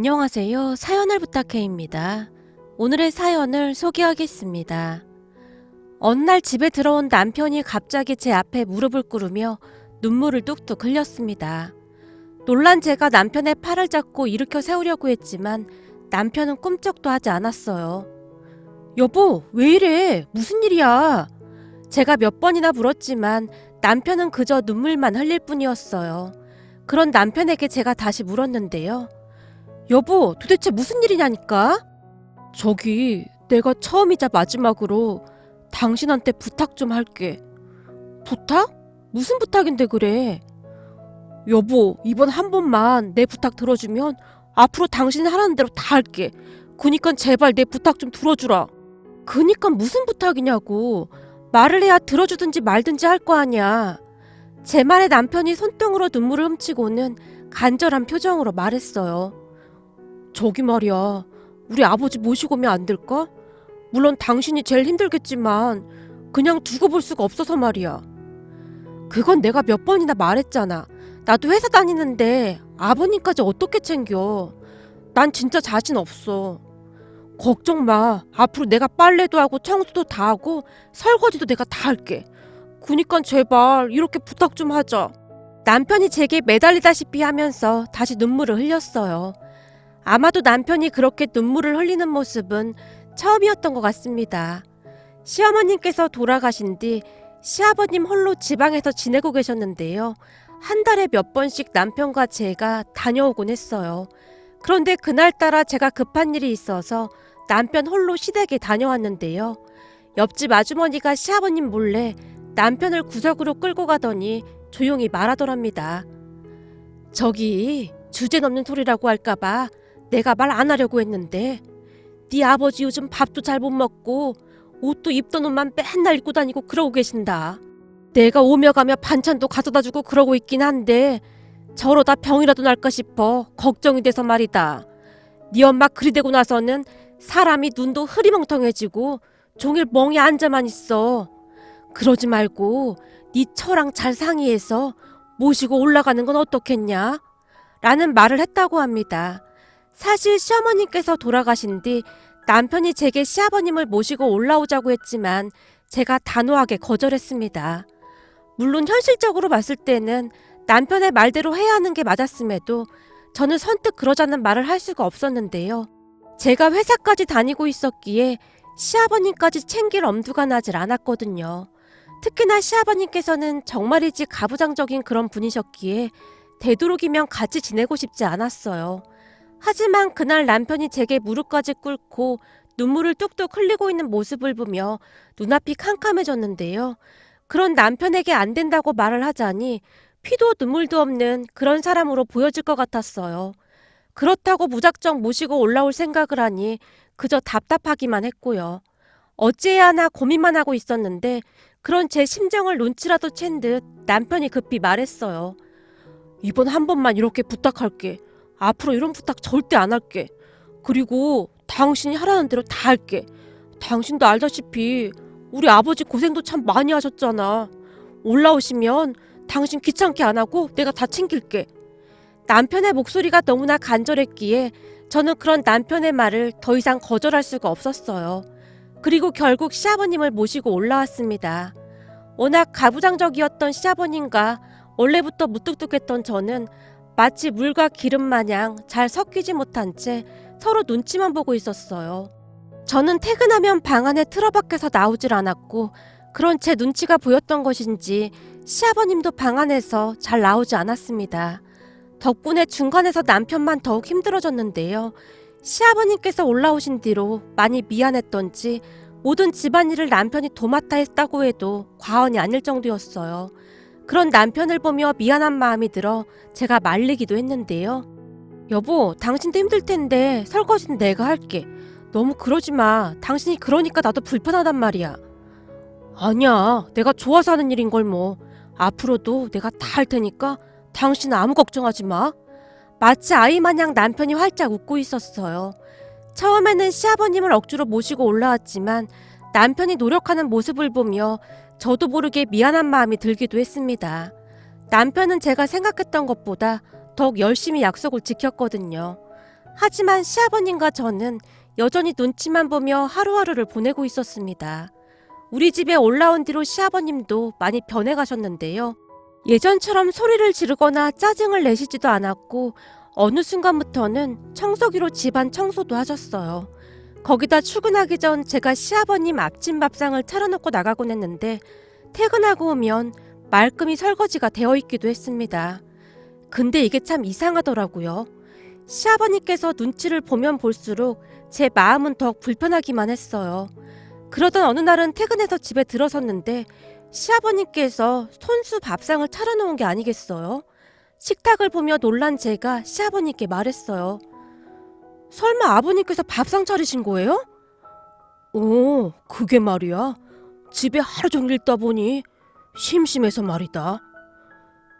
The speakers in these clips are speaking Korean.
안녕하세요. 사연을 부탁해입니다. 오늘의 사연을 소개하겠습니다. 어느 날 집에 들어온 남편이 갑자기 제 앞에 무릎을 꿇으며 눈물을 뚝뚝 흘렸습니다. 놀란 제가 남편의 팔을 잡고 일으켜 세우려고 했지만 남편은 꿈쩍도 하지 않았어요. 여보, 왜 이래? 무슨 일이야? 제가 몇 번이나 물었지만 남편은 그저 눈물만 흘릴 뿐이었어요. 그런 남편에게 제가 다시 물었는데요. 여보, 도대체 무슨 일이냐니까? 저기, 내가 처음이자 마지막으로 당신한테 부탁 좀 할게. 부탁? 무슨 부탁인데 그래? 여보, 이번 한 번만 내 부탁 들어주면 앞으로 당신이 하라는 대로 다 할게. 그니까 제발 내 부탁 좀 들어주라. 그니까 무슨 부탁이냐고. 말을 해야 들어주든지 말든지 할 거 아니야. 제 말에 남편이 손등으로 눈물을 훔치고는 간절한 표정으로 말했어요. 저기 말이야, 우리 아버지 모시고 오면 안 될까? 물론 당신이 제일 힘들겠지만 그냥 두고 볼 수가 없어서 말이야. 그건 내가 몇 번이나 말했잖아. 나도 회사 다니는데 아버님까지 어떻게 챙겨. 난 진짜 자신 없어. 걱정 마. 앞으로 내가 빨래도 하고 청소도 다 하고 설거지도 내가 다 할게. 그니까 제발 이렇게 부탁 좀 하자. 남편이 제게 매달리다시피 하면서 다시 눈물을 흘렸어요. 아마도 남편이 그렇게 눈물을 흘리는 모습은 처음이었던 것 같습니다. 시어머님께서 돌아가신 뒤 시아버님 홀로 지방에서 지내고 계셨는데요. 한 달에 몇 번씩 남편과 제가 다녀오곤 했어요. 그런데 그날따라 제가 급한 일이 있어서 남편 홀로 시댁에 다녀왔는데요. 옆집 아주머니가 시아버님 몰래 남편을 구석으로 끌고 가더니 조용히 말하더랍니다. 저기 주제 넘는 소리라고 할까봐 내가 말 안 하려고 했는데 네 아버지 요즘 밥도 잘 못 먹고 옷도 입던 옷만 맨날 입고 다니고 그러고 계신다. 내가 오며 가며 반찬도 가져다 주고 그러고 있긴 한데 저러다 병이라도 날까 싶어 걱정이 돼서 말이다. 네 엄마 그리 되고 나서는 사람이 눈도 흐리멍텅해지고 종일 멍이 앉아만 있어. 그러지 말고 네 처랑 잘 상의해서 모시고 올라가는 건 어떻겠냐? 라는 말을 했다고 합니다. 사실 시어머님께서 돌아가신 뒤 남편이 제게 시아버님을 모시고 올라오자고 했지만 제가 단호하게 거절했습니다. 물론 현실적으로 봤을 때는 남편의 말대로 해야 하는 게 맞았음에도 저는 선뜻 그러자는 말을 할 수가 없었는데요. 제가 회사까지 다니고 있었기에 시아버님까지 챙길 엄두가 나질 않았거든요. 특히나 시아버님께서는 정말이지 가부장적인 그런 분이셨기에 되도록이면 같이 지내고 싶지 않았어요. 하지만 그날 남편이 제게 무릎까지 꿇고 눈물을 뚝뚝 흘리고 있는 모습을 보며 눈앞이 캄캄해졌는데요. 그런 남편에게 안 된다고 말을 하자니 피도 눈물도 없는 그런 사람으로 보여질 것 같았어요. 그렇다고 무작정 모시고 올라올 생각을 하니 그저 답답하기만 했고요. 어찌해야 하나 고민만 하고 있었는데 그런 제 심정을 눈치라도 챈 듯 남편이 급히 말했어요. 이번 한 번만 이렇게 부탁할게. 앞으로 이런 부탁 절대 안 할게. 그리고 당신이 하라는 대로 다 할게. 당신도 알다시피 우리 아버지 고생도 참 많이 하셨잖아. 올라오시면 당신 귀찮게 안 하고 내가 다 챙길게. 남편의 목소리가 너무나 간절했기에 저는 그런 남편의 말을 더 이상 거절할 수가 없었어요. 그리고 결국 시아버님을 모시고 올라왔습니다. 워낙 가부장적이었던 시아버님과 원래부터 무뚝뚝했던 저는 마치 물과 기름 마냥 잘 섞이지 못한 채 서로 눈치만 보고 있었어요. 저는 퇴근하면 방 안에 틀어박혀서 나오질 않았고 그런 제 눈치가 보였던 것인지 시아버님도 방 안에서 잘 나오지 않았습니다. 덕분에 중간에서 남편만 더욱 힘들어졌는데요. 시아버님께서 올라오신 뒤로 많이 미안했던지 모든 집안일을 남편이 도맡아 했다고 해도 과언이 아닐 정도였어요. 그런 남편을 보며 미안한 마음이 들어 제가 말리기도 했는데요. 여보, 당신도 힘들 텐데 설거지는 내가 할게. 너무 그러지 마. 당신이 그러니까 나도 불편하단 말이야. 아니야, 내가 좋아서 하는 일인 걸 뭐. 앞으로도 내가 다 할 테니까 당신은 아무 걱정하지 마. 마치 아이 마냥 남편이 활짝 웃고 있었어요. 처음에는 시아버님을 억지로 모시고 올라왔지만 남편이 노력하는 모습을 보며 저도 모르게 미안한 마음이 들기도 했습니다. 남편은 제가 생각했던 것보다 더욱 열심히 약속을 지켰거든요. 하지만 시아버님과 저는 여전히 눈치만 보며 하루하루를 보내고 있었습니다. 우리 집에 올라온 뒤로 시아버님도 많이 변해가셨는데요. 예전처럼 소리를 지르거나 짜증을 내시지도 않았고 어느 순간부터는 청소기로 집안 청소도 하셨어요. 거기다 출근하기 전 제가 시아버님 아침 밥상을 차려놓고 나가곤 했는데 퇴근하고 오면 말끔히 설거지가 되어 있기도 했습니다. 근데 이게 참 이상하더라고요. 시아버님께서 눈치를 보면 볼수록 제 마음은 더 불편하기만 했어요. 그러던 어느 날은 퇴근해서 집에 들어섰는데 시아버님께서 손수 밥상을 차려놓은 게 아니겠어요? 식탁을 보며 놀란 제가 시아버님께 말했어요. 설마 아버님께서 밥상 차리신 거예요? 그게 말이야. 집에 하루 종일 있다 보니 심심해서 말이다.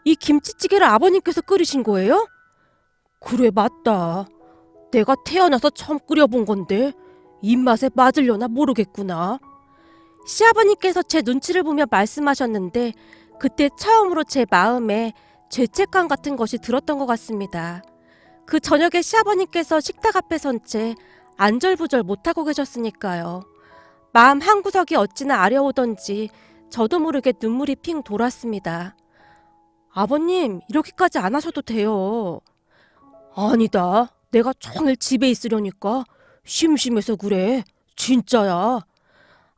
이 김치찌개를 아버님께서 끓이신 거예요? 그래, 맞다. 내가 태어나서 처음 끓여본 건데 입맛에 맞으려나 모르겠구나. 시아버님께서 제 눈치를 보며 말씀하셨는데 그때 처음으로 제 마음에 죄책감 같은 것이 들었던 것 같습니다. 그 저녁에 시아버님께서 식탁 앞에 선 채 안절부절 못하고 계셨으니까요. 마음 한구석이 어찌나 아려오던지 저도 모르게 눈물이 핑 돌았습니다. 아버님, 이렇게까지 안 하셔도 돼요. 아니다. 내가 종일 집에 있으려니까 심심해서 그래. 진짜야.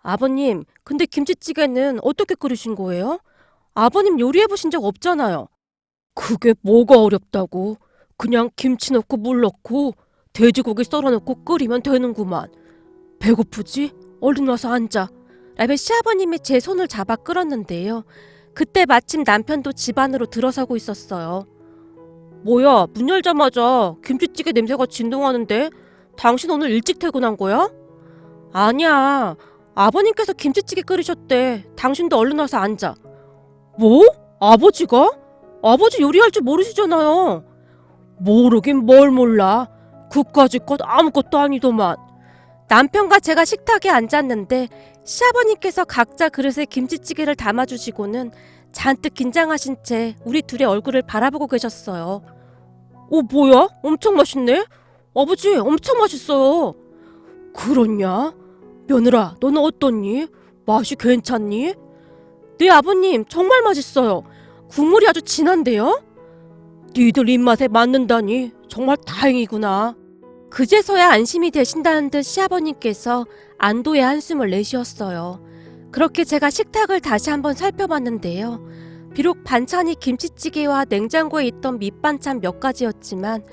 아버님, 근데 김치찌개는 어떻게 끓이신 거예요? 아버님 요리해보신 적 없잖아요. 그게 뭐가 어렵다고. 그냥 김치 넣고 물 넣고 돼지고기 썰어넣고 끓이면 되는구만. 배고프지? 얼른 와서 앉아. 라며 시아버님이 제 손을 잡아 끌었는데요. 그때 마침 남편도 집 안으로 들어서고 있었어요. 뭐야, 문 열자마자 김치찌개 냄새가 진동하는데 당신 오늘 일찍 퇴근한 거야? 아니야. 아버님께서 김치찌개 끓이셨대. 당신도 얼른 와서 앉아. 뭐? 아버지가? 아버지 요리할 줄 모르시잖아요. 모르긴 뭘 몰라. 그까짓 것 아무것도 아니더만. 남편과 제가 식탁에 앉았는데 시아버님께서 각자 그릇에 김치찌개를 담아주시고는 잔뜩 긴장하신 채 우리 둘의 얼굴을 바라보고 계셨어요. 뭐야? 엄청 맛있네? 아버지, 엄청 맛있어요. 그렇냐? 며느라, 너는 어떻니? 맛이 괜찮니? 네, 아버님, 정말 맛있어요. 국물이 아주 진한데요? 니들 입맛에 맞는다니 정말 다행이구나. 그제서야 안심이 되신다는 듯 시아버님께서 안도의 한숨을 내쉬었어요. 그렇게 제가 식탁을 다시 한번 살펴봤는데요. 비록 반찬이 김치찌개와 냉장고에 있던 밑반찬 몇 가지였지만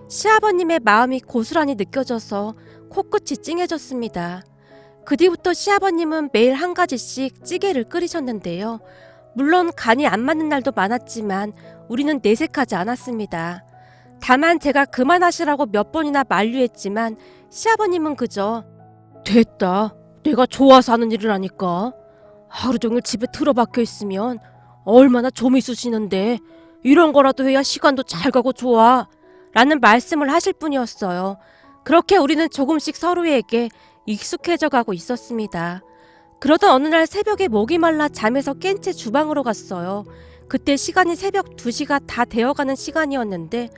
시아버님의 마음이 고스란히 느껴져서 코끝이 찡해졌습니다. 그 뒤부터 시아버님은 매일 한 가지씩 찌개를 끓이셨는데요. 물론 간이 안 맞는 날도 많았지만 우리는 내색하지 않았습니다. 다만 제가 그만하시라고 몇 번이나 만류했지만 시아버님은 그저 됐다. 내가 좋아서 하는 일을 하니까. 하루 종일 집에 틀어박혀 있으면 얼마나 좀 있으시는데 이런 거라도 해야 시간도 잘 가고 좋아. 라는 말씀을 하실 뿐이었어요. 그렇게 우리는 조금씩 서로에게 익숙해져 가고 있었습니다. 그러던 어느 날 새벽에 목이 말라 잠에서 깬 채 주방으로 갔어요. 그때 시간이 새벽 2시가 다 되어가는 시간이었는데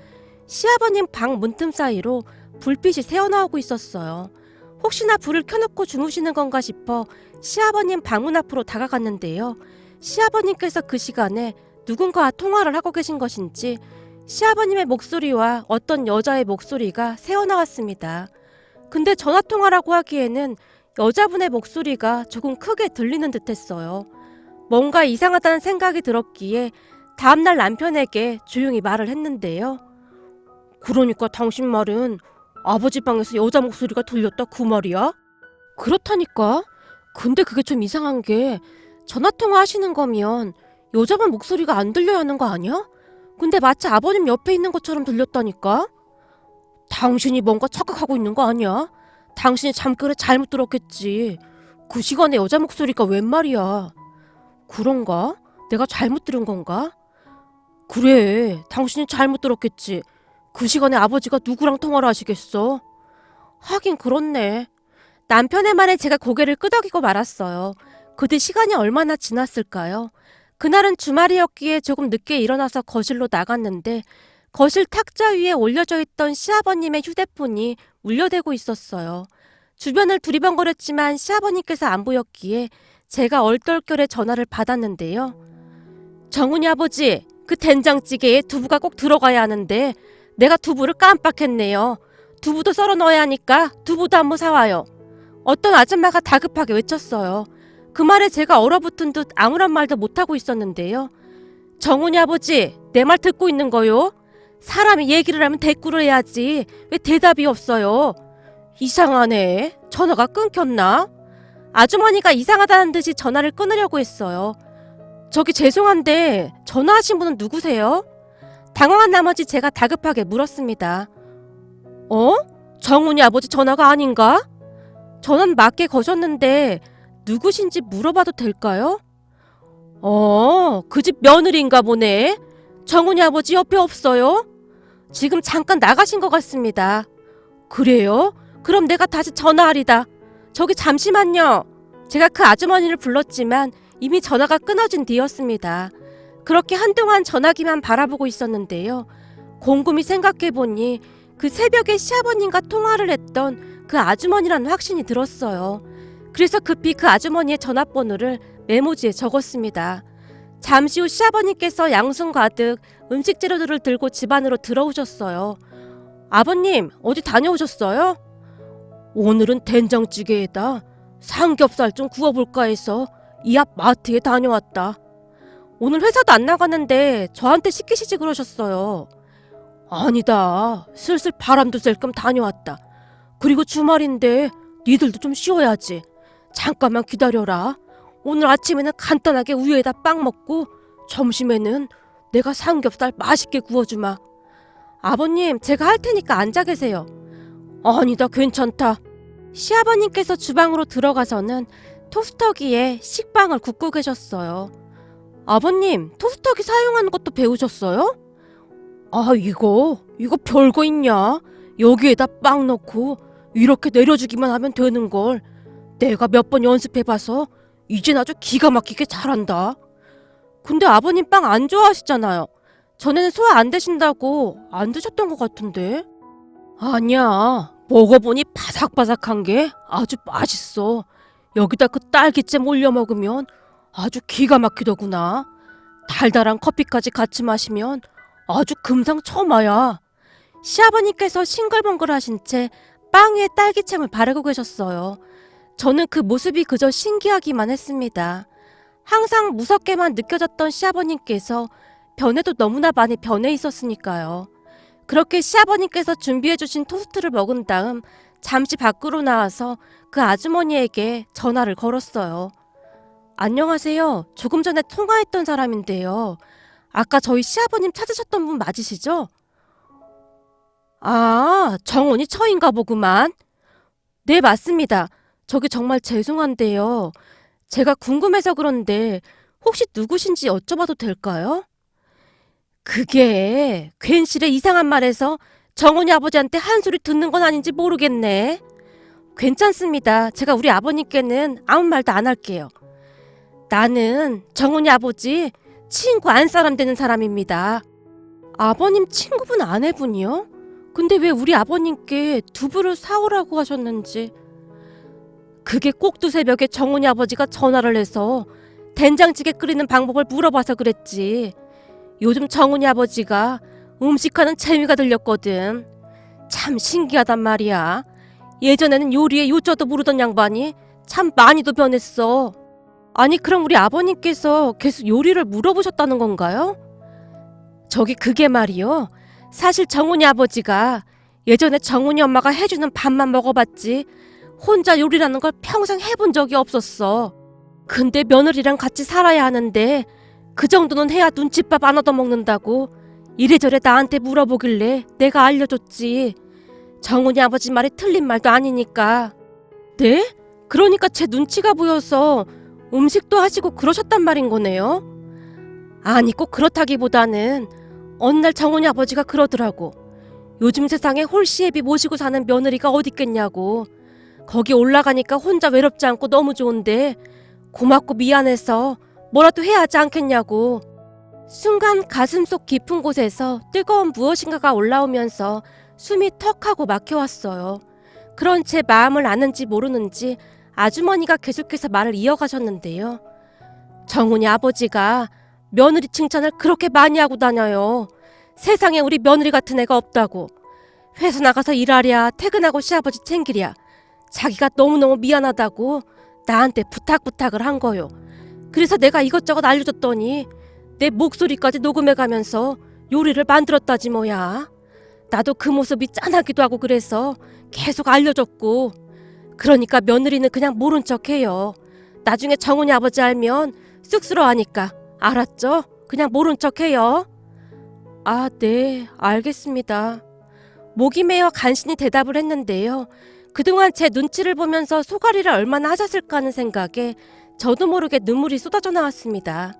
시아버님 방 문틈 사이로 불빛이 새어나오고 있었어요. 혹시나 불을 켜놓고 주무시는 건가 싶어 시아버님 방문 앞으로 다가갔는데요. 시아버님께서 그 시간에 누군가와 통화를 하고 계신 것인지 시아버님의 목소리와 어떤 여자의 목소리가 새어나왔습니다. 근데 전화통화라고 하기에는 여자분의 목소리가 조금 크게 들리는 듯했어요. 뭔가 이상하다는 생각이 들었기에 다음날 남편에게 조용히 말을 했는데요. 그러니까 당신 말은 아버지 방에서 여자 목소리가 들렸다 그 말이야? 그렇다니까. 근데 그게 좀 이상한 게 전화통화 하시는 거면 여자분 목소리가 안 들려야 하는 거 아니야? 근데 마치 아버님 옆에 있는 것처럼 들렸다니까? 당신이 뭔가 착각하고 있는 거 아니야? 당신이 잠결에 잘못 들었겠지. 그 시간에 여자 목소리가 웬 말이야. 그런가? 내가 잘못 들은 건가? 그래, 당신이 잘못 들었겠지. 그 시간에 아버지가 누구랑 통화를 하시겠어? 하긴 그렇네. 남편의 말에 제가 고개를 끄덕이고 말았어요. 그 뒤 시간이 얼마나 지났을까요? 그날은 주말이었기에 조금 늦게 일어나서 거실로 나갔는데 거실 탁자 위에 올려져 있던 시아버님의 휴대폰이 울려대고 있었어요. 주변을 두리번거렸지만 시아버님께서 안 보였기에 제가 얼떨결에 전화를 받았는데요. 정훈이 아버지, 그 된장찌개에 두부가 꼭 들어가야 하는데 내가 두부를 깜빡했네요. 두부도 썰어 넣어야 하니까 두부도 한번 사와요. 어떤 아줌마가 다급하게 외쳤어요. 그 말에 제가 얼어붙은 듯 아무런 말도 못하고 있었는데요. 정훈이 아버지, 내 말 듣고 있는 거요? 사람이 얘기를 하면 대꾸를 해야지 왜 대답이 없어요? 이상하네. 전화가 끊겼나? 아주머니가 이상하다는 듯이 전화를 끊으려고 했어요. 저기 죄송한데 전화하신 분은 누구세요? 당황한 나머지 제가 다급하게 물었습니다. 정훈이 아버지 전화가 아닌가? 전화는 맞게 거셨는데 누구신지 물어봐도 될까요? 그 집 며느리인가 보네. 정훈이 아버지 옆에 없어요? 지금 잠깐 나가신 것 같습니다. 그래요? 그럼 내가 다시 전화하리다. 저기 잠시만요. 제가 그 아주머니를 불렀지만 이미 전화가 끊어진 뒤였습니다. 그렇게 한동안 전화기만 바라보고 있었는데요. 곰곰이 생각해보니 그 새벽에 시아버님과 통화를 했던 그 아주머니라는 확신이 들었어요. 그래서 급히 그 아주머니의 전화번호를 메모지에 적었습니다. 잠시 후 시아버님께서 양손 가득 음식 재료들을 들고 집 안으로 들어오셨어요. 아버님, 어디 다녀오셨어요? 오늘은 된장찌개에다 삼겹살 좀 구워볼까 해서 이 앞 마트에 다녀왔다. 오늘 회사도 안 나가는데 저한테 시키시지 그러셨어요. 아니다. 슬슬 바람도 쐴 겸 다녀왔다. 그리고 주말인데 니들도 좀 쉬어야지. 잠깐만 기다려라. 오늘 아침에는 간단하게 우유에다 빵 먹고 점심에는 내가 삼겹살 맛있게 구워주마. 아버님, 제가 할 테니까 앉아 계세요. 아니다, 괜찮다. 시아버님께서 주방으로 들어가서는 토스터기에 식빵을 굽고 계셨어요. 아버님, 토스터기 사용하는 것도 배우셨어요? 아, 이거 별거 있냐? 여기에다 빵 넣고 이렇게 내려주기만 하면 되는걸. 내가 몇 번 연습해봐서 이젠 아주 기가 막히게 잘한다. 근데 아버님 빵 안 좋아하시잖아요. 전에는 소화 안 되신다고 안 드셨던 것 같은데. 아니야. 먹어보니 바삭바삭한 게 아주 맛있어. 여기다 그 딸기잼 올려 먹으면 아주 기가 막히더구나. 달달한 커피까지 같이 마시면 아주 금상첨화야. 시아버님께서 싱글벙글 하신 채 빵 위에 딸기잼을 바르고 계셨어요. 저는 그 모습이 그저 신기하기만 했습니다. 항상 무섭게만 느껴졌던 시아버님께서 변해도 너무나 많이 변해 있었으니까요. 그렇게 시아버님께서 준비해주신 토스트를 먹은 다음 잠시 밖으로 나와서 그 아주머니에게 전화를 걸었어요. 안녕하세요. 조금 전에 통화했던 사람인데요. 아까 저희 시아버님 찾으셨던 분 맞으시죠? 아, 정훈이 처인가 보구만. 네, 맞습니다. 저기 정말 죄송한데요. 제가 궁금해서 그런데 혹시 누구신지 여쭤봐도 될까요? 그게 괜시레 이상한 말해서 정훈이 아버지한테 한 소리 듣는 건 아닌지 모르겠네. 괜찮습니다. 제가 우리 아버님께는 아무 말도 안 할게요. 나는 정훈이 아버지 친구 안 사람 되는 사람입니다. 아버님 친구분 아내분이요? 근데 왜 우리 아버님께 두부를 사오라고 하셨는지. 그게 꼭두 새벽에 정훈이 아버지가 전화를 해서 된장찌개 끓이는 방법을 물어봐서 그랬지. 요즘 정훈이 아버지가 음식하는 재미가 들렸거든. 참 신기하단 말이야. 예전에는 요리에 요자도 모르던 양반이 참 많이도 변했어. 아니, 그럼 우리 아버님께서 계속 요리를 물어보셨다는 건가요? 저기 그게 말이요. 사실 정훈이 아버지가 예전에 정훈이 엄마가 해주는 밥만 먹어봤지 혼자 요리라는 걸 평생 해본 적이 없었어. 근데 며느리랑 같이 살아야 하는데 그 정도는 해야 눈칫밥 안 얻어먹는다고 이래저래 나한테 물어보길래 내가 알려줬지. 정훈이 아버지 말이 틀린 말도 아니니까. 네? 그러니까 제 눈치가 보여서 음식도 하시고 그러셨단 말인 거네요? 아니, 꼭 그렇다기보다는 어느 날 정훈이 아버지가 그러더라고. 요즘 세상에 홀씨애비 모시고 사는 며느리가 어딨겠냐고. 거기 올라가니까 혼자 외롭지 않고 너무 좋은데 고맙고 미안해서 뭐라도 해야 하지 않겠냐고. 순간 가슴속 깊은 곳에서 뜨거운 무엇인가가 올라오면서 숨이 턱하고 막혀왔어요. 그런 제 마음을 아는지 모르는지 아주머니가 계속해서 말을 이어가셨는데요. 정훈이 아버지가 며느리 칭찬을 그렇게 많이 하고 다녀요. 세상에 우리 며느리 같은 애가 없다고. 회사 나가서 일하랴, 퇴근하고 시아버지 챙기랴. 자기가 너무너무 미안하다고 나한테 부탁을 한 거요. 그래서 내가 이것저것 알려줬더니 내 목소리까지 녹음해가면서 요리를 만들었다지 뭐야. 나도 그 모습이 짠하기도 하고 그래서 계속 알려줬고. 그러니까 며느리는 그냥 모른 척해요. 나중에 정훈이 아버지 알면 쑥스러워하니까. 알았죠? 그냥 모른 척해요. 아, 네, 알겠습니다. 목이 메어 간신히 대답을 했는데요. 그동안 제 눈치를 보면서 소가리를 얼마나 하셨을까 하는 생각에 저도 모르게 눈물이 쏟아져 나왔습니다.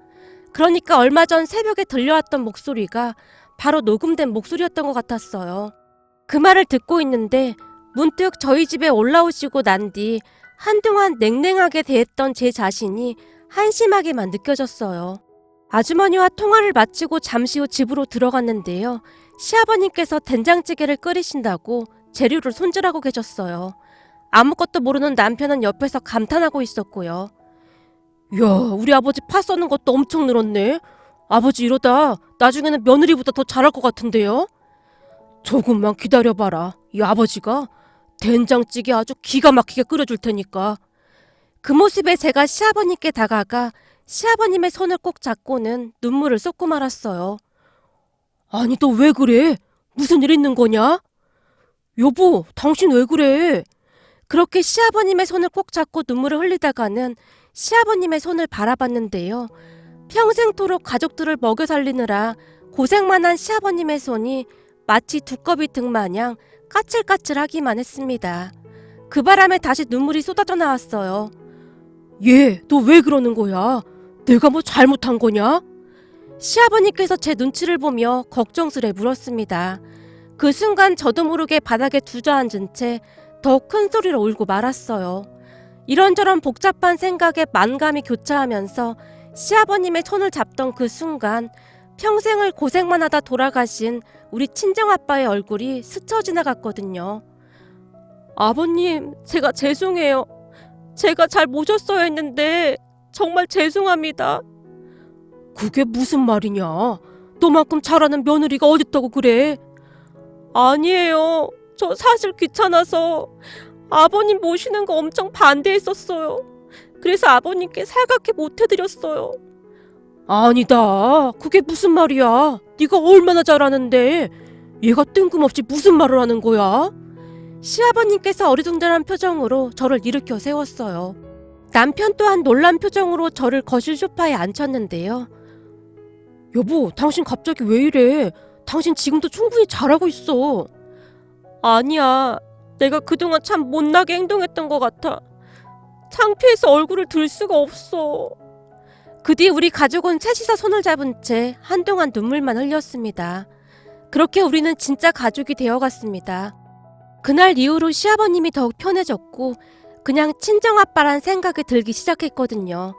그러니까 얼마 전 새벽에 들려왔던 목소리가 바로 녹음된 목소리였던 것 같았어요. 그 말을 듣고 있는데 문득 저희 집에 올라오시고 난 뒤 한동안 냉랭하게 대했던 제 자신이 한심하게만 느껴졌어요. 아주머니와 통화를 마치고 잠시 후 집으로 들어갔는데요. 시아버님께서 된장찌개를 끓이신다고 재료를 손질하고 계셨어요. 아무것도 모르는 남편은 옆에서 감탄하고 있었고요. 야, 우리 아버지 파 써는 것도 엄청 늘었네. 아버지 이러다 나중에는 며느리보다 더 잘할 것 같은데요? 조금만 기다려봐라. 이 아버지가 된장찌개 아주 기가 막히게 끓여줄 테니까. 그 모습에 제가 시아버님께 다가가 시아버님의 손을 꼭 잡고는 눈물을 쏟고 말았어요. 아니 너 왜 그래? 무슨 일 있는 거냐? 여보, 당신 왜 그래? 그렇게 시아버님의 손을 꼭 잡고 눈물을 흘리다가는 시아버님의 손을 바라봤는데요. 평생토록 가족들을 먹여 살리느라 고생만 한 시아버님의 손이 마치 두꺼비 등 마냥 까칠까칠하기만 했습니다. 그 바람에 다시 눈물이 쏟아져 나왔어요. 얘, 너 왜 그러는 거야? 내가 뭐 잘못한 거냐? 시아버님께서 제 눈치를 보며 걱정스레 물었습니다. 그 순간 저도 모르게 바닥에 주저앉은 채 더 큰 소리로 울고 말았어요. 이런저런 복잡한 생각에 만감이 교차하면서 시아버님의 손을 잡던 그 순간 평생을 고생만 하다 돌아가신 우리 친정아빠의 얼굴이 스쳐 지나갔거든요. 아버님, 제가 죄송해요. 제가 잘 모셨어야 했는데 정말 죄송합니다. 그게 무슨 말이냐? 너만큼 잘하는 며느리가 어딨다고 그래? 아니에요. 저 사실 귀찮아서 아버님 모시는 거 엄청 반대했었어요. 그래서 아버님께 살갑게 못 해드렸어요. 아니다. 그게 무슨 말이야? 네가 얼마나 잘하는데 얘가 뜬금없이 무슨 말을 하는 거야? 시아버님께서 어리둥절한 표정으로 저를 일으켜 세웠어요. 남편 또한 놀란 표정으로 저를 거실 소파에 앉혔는데요. 여보, 당신 갑자기 왜 이래? 당신 지금도 충분히 잘하고 있어. 아니야. 내가 그동안 참 못나게 행동했던 것 같아. 창피해서 얼굴을 들 수가 없어. 그 뒤 우리 가족은 셋이서 손을 잡은 채 한동안 눈물만 흘렸습니다. 그렇게 우리는 진짜 가족이 되어갔습니다. 그날 이후로 시아버님이 더욱 편해졌고 그냥 친정아빠란 생각이 들기 시작했거든요.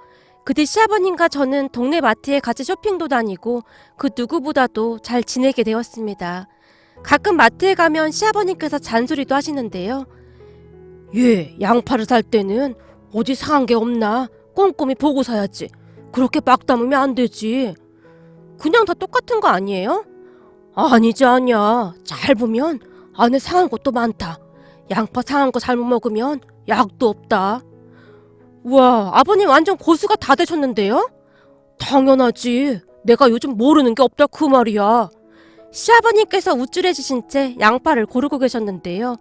그 뒤 시아버님과 저는 동네 마트에 같이 쇼핑도 다니고 그 누구보다도 잘 지내게 되었습니다. 가끔 마트에 가면 시아버님께서 잔소리도 하시는데요. 얘, 양파를 살 때는 어디 상한 게 없나 꼼꼼히 보고 사야지. 그렇게 막 담으면 안 되지. 그냥 다 똑같은 거 아니에요? 아니지 아니야. 잘 보면 안에 상한 것도 많다. 양파 상한 거 잘못 먹으면 약도 없다. 우와, 아버님 완전 고수가 다 되셨는데요? 당연하지. 내가 요즘 모르는 게 없다 그 말이야. 시아버님께서 우쭐해지신 채 양파를 고르고 계셨는데요.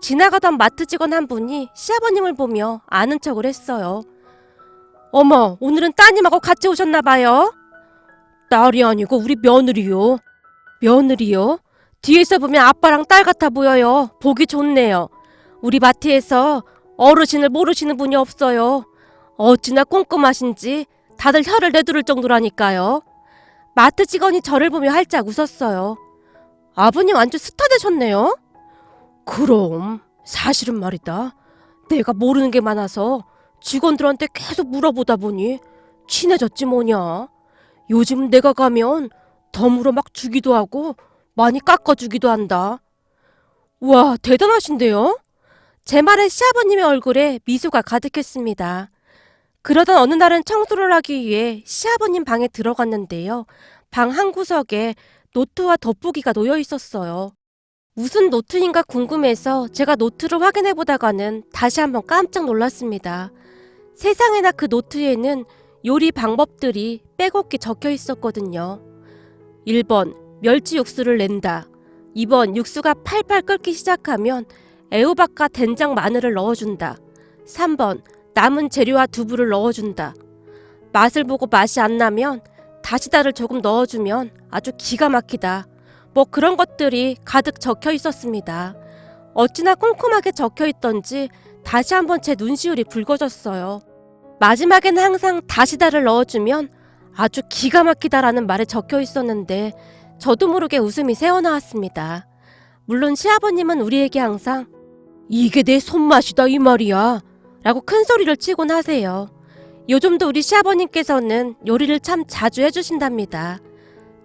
지나가던 마트 직원 한 분이 시아버님을 보며 아는 척을 했어요. 어머, 오늘은 따님하고 같이 오셨나 봐요. 딸이 아니고 우리 며느리요. 며느리요? 뒤에서 보면 아빠랑 딸 같아 보여요. 보기 좋네요. 우리 마트에서 어르신을 모르시는 분이 없어요. 어찌나 꼼꼼하신지 다들 혀를 내두를 정도라니까요. 마트 직원이 저를 보며 활짝 웃었어요. 아버님 완전 스타 되셨네요. 그럼 사실은 말이다. 내가 모르는 게 많아서 직원들한테 계속 물어보다 보니 친해졌지 뭐냐. 요즘 내가 가면 덤으로 막 주기도 하고 많이 깎아주기도 한다. 우와, 대단하신데요? 제 말에 시아버님의 얼굴에 미소가 가득했습니다. 그러던 어느 날은 청소를 하기 위해 시아버님 방에 들어갔는데요. 방 한 구석에 노트와 돋보기가 놓여 있었어요. 무슨 노트인가 궁금해서 제가 노트를 확인해 보다가는 다시 한번 깜짝 놀랐습니다. 세상에나 그 노트에는 요리 방법들이 빼곡히 적혀 있었거든요. 1번, 멸치 육수를 낸다. 2번, 육수가 팔팔 끓기 시작하면 애호박과 된장, 마늘을 넣어준다. 3번, 남은 재료와 두부를 넣어준다. 맛을 보고 맛이 안 나면 다시다를 조금 넣어주면 아주 기가 막히다. 뭐 그런 것들이 가득 적혀 있었습니다. 어찌나 꼼꼼하게 적혀 있던지 다시 한번 제 눈시울이 붉어졌어요. 마지막에는 항상 다시다를 넣어주면 아주 기가 막히다라는 말에 적혀 있었는데 저도 모르게 웃음이 새어나왔습니다. 물론 시아버님은 우리에게 항상 이게 내 손맛이다 이 말이야 라고 큰 소리를 치곤 하세요. 요즘도 우리 시아버님께서는 요리를 참 자주 해주신답니다.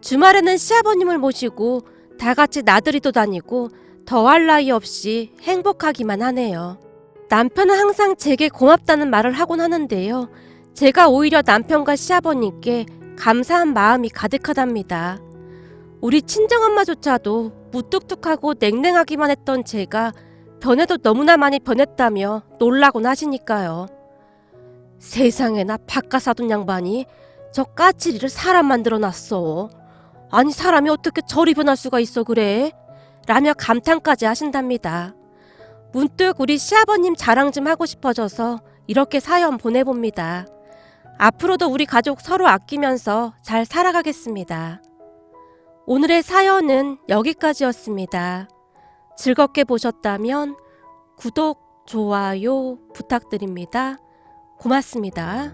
주말에는 시아버님을 모시고 다 같이 나들이도 다니고 더할 나위 없이 행복하기만 하네요. 남편은 항상 제게 고맙다는 말을 하곤 하는데요. 제가 오히려 남편과 시아버님께 감사한 마음이 가득하답니다. 우리 친정엄마조차도 무뚝뚝하고 냉랭하기만 했던 제가 변해도 너무나 많이 변했다며 놀라곤 하시니까요. 세상에나 바깥사돈 양반이 저 까칠이를 사람 만들어놨어. 아니 사람이 어떻게 저리 변할 수가 있어 그래? 라며 감탄까지 하신답니다. 문득 우리 시아버님 자랑 좀 하고 싶어져서 이렇게 사연 보내봅니다. 앞으로도 우리 가족 서로 아끼면서 잘 살아가겠습니다. 오늘의 사연은 여기까지였습니다. 즐겁게 보셨다면 구독, 좋아요 부탁드립니다. 고맙습니다.